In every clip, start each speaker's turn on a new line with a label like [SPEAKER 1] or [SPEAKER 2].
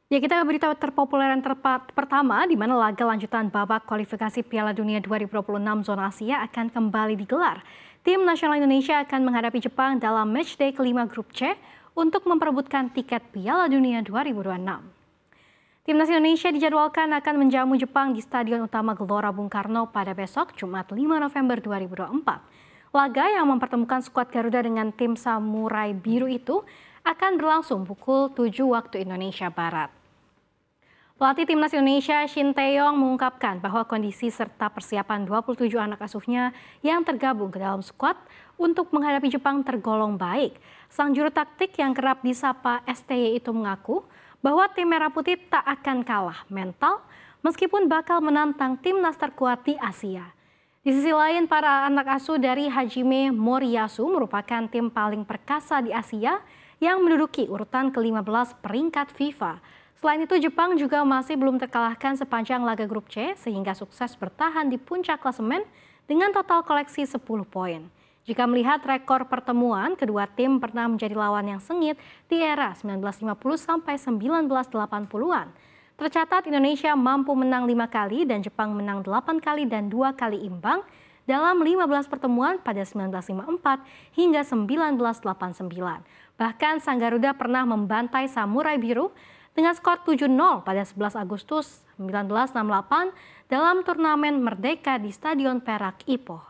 [SPEAKER 1] Ya, kita ke berita terpopuler yang pertama, di mana laga lanjutan babak kualifikasi Piala Dunia 2026 zona Asia akan kembali digelar. Tim nasional Indonesia akan menghadapi Jepang dalam matchday kelima grup C untuk memperebutkan tiket Piala Dunia 2026. Timnas Indonesia dijadwalkan akan menjamu Jepang di Stadion Utama Gelora Bung Karno pada besok Jumat 5 November 2024. Laga yang mempertemukan skuad Garuda dengan tim Samurai Biru itu akan berlangsung pukul 7 waktu Indonesia Barat. Pelatih Timnas Indonesia Shin Tae-yong mengungkapkan bahwa kondisi serta persiapan 27 anak asuhnya yang tergabung ke dalam skuad untuk menghadapi Jepang tergolong baik. Sang juru taktik yang kerap disapa STY itu mengaku bahwa tim Merah Putih tak akan kalah mental meskipun bakal menantang timnas terkuat di Asia. Di sisi lain, para anak asuh dari Hajime Moriyasu merupakan tim paling perkasa di Asia yang menduduki urutan ke-15 peringkat FIFA. Selain itu, Jepang juga masih belum terkalahkan sepanjang laga grup C sehingga sukses bertahan di puncak klasemen dengan total koleksi 10 poin. Jika melihat rekor pertemuan, kedua tim pernah menjadi lawan yang sengit di era 1950 sampai 1980-an. Tercatat Indonesia mampu menang 5 kali dan Jepang menang 8 kali dan 2 kali imbang dalam 15 pertemuan pada 1954 hingga 1989. Bahkan Sang Garuda pernah membantai Samurai Biru dengan skor 7-0 pada 11 Agustus 1968 dalam turnamen Merdeka di Stadion Perak Ipoh.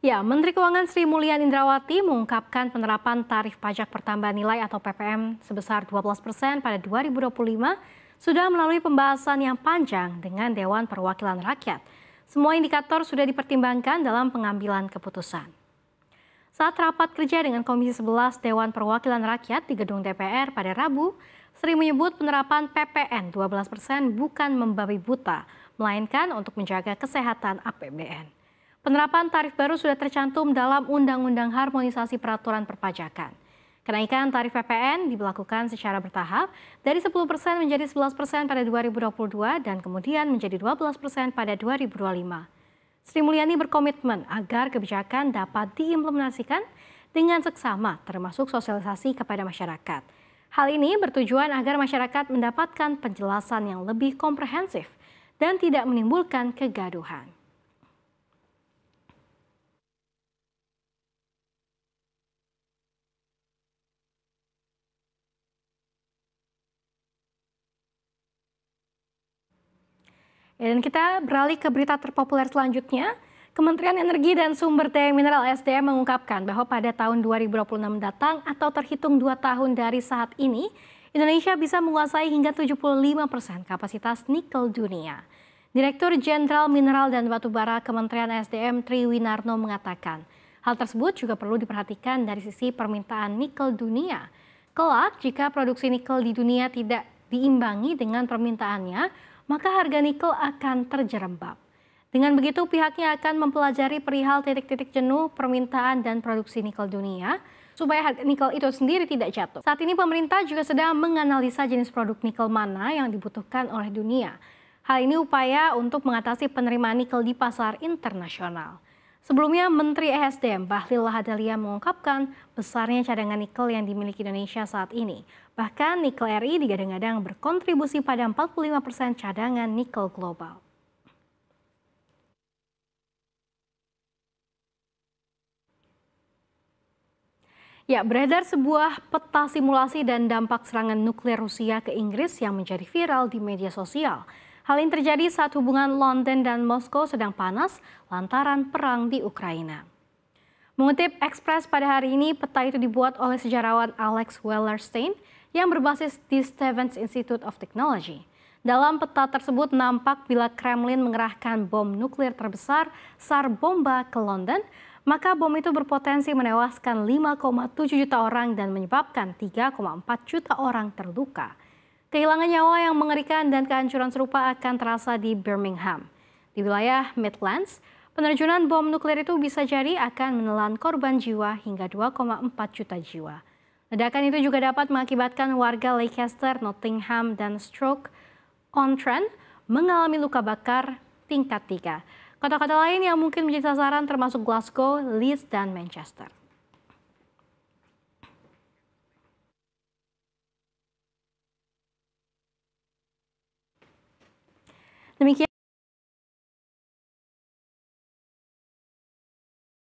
[SPEAKER 1] Ya, Menteri Keuangan Sri Mulyani Indrawati mengungkapkan penerapan tarif pajak pertambahan nilai atau PPN sebesar 12% pada 2025 sudah melalui pembahasan yang panjang dengan Dewan Perwakilan Rakyat. Semua indikator sudah dipertimbangkan dalam pengambilan keputusan. Saat rapat kerja dengan Komisi 11 Dewan Perwakilan Rakyat di Gedung DPR pada Rabu, Sri menyebut penerapan PPN 12% bukan membabi buta, melainkan untuk menjaga kesehatan APBN. Penerapan tarif baru sudah tercantum dalam Undang-Undang Harmonisasi Peraturan Perpajakan. Kenaikan tarif PPN diberlakukan secara bertahap dari 10% menjadi 11% pada 2022 dan kemudian menjadi 12% pada 2025. Sri Mulyani berkomitmen agar kebijakan dapat diimplementasikan dengan seksama termasuk sosialisasi kepada masyarakat. Hal ini bertujuan agar masyarakat mendapatkan penjelasan yang lebih komprehensif dan tidak menimbulkan kegaduhan. Dan kita beralih ke berita terpopuler selanjutnya. Kementerian Energi dan Sumber Daya Mineral (SDM) mengungkapkan bahwa pada tahun 2026 mendatang atau terhitung 2 tahun dari saat ini, Indonesia bisa menguasai hingga 75% kapasitas nikel dunia. Direktur Jenderal Mineral dan Batubara Kementerian SDM Tri Winarno mengatakan, hal tersebut juga perlu diperhatikan dari sisi permintaan nikel dunia. Kelak, jika produksi nikel di dunia tidak diimbangi dengan permintaannya, maka harga nikel akan terjerembab. Dengan begitu, pihaknya akan mempelajari perihal titik-titik jenuh permintaan dan produksi nikel dunia, supaya harga nikel itu sendiri tidak jatuh. Saat ini pemerintah juga sedang menganalisa jenis produk nikel mana yang dibutuhkan oleh dunia. Hal ini upaya untuk mengatasi penerimaan nikel di pasar internasional. Sebelumnya, Menteri ESDM Bahlil Lahadalia mengungkapkan besarnya cadangan nikel yang dimiliki Indonesia saat ini. Bahkan nikel RI digadang-gadang berkontribusi pada 45% cadangan nikel global. Ya, beredar sebuah peta simulasi dan dampak serangan nuklir Rusia ke Inggris yang menjadi viral di media sosial. Hal ini terjadi saat hubungan London dan Moskow sedang panas lantaran perang di Ukraina. Mengutip Express pada hari ini, peta itu dibuat oleh sejarawan Alex Wellerstein yang berbasis di Stevens Institute of Technology. Dalam peta tersebut nampak bila Kremlin mengerahkan bom nuklir terbesar SAR bomba ke London, maka bom itu berpotensi menewaskan 5,7 juta orang dan menyebabkan 3,4 juta orang terluka. Kehilangan nyawa yang mengerikan dan kehancuran serupa akan terasa di Birmingham. Di wilayah Midlands, penerjunan bom nuklir itu bisa jadi akan menelan korban jiwa hingga 2,4 juta jiwa. Ledakan itu juga dapat mengakibatkan warga Leicester, Nottingham, dan Stoke-on-Trent mengalami luka bakar tingkat 3. Kota-kota lain yang mungkin menjadi sasaran termasuk Glasgow, Leeds, dan Manchester. Demikian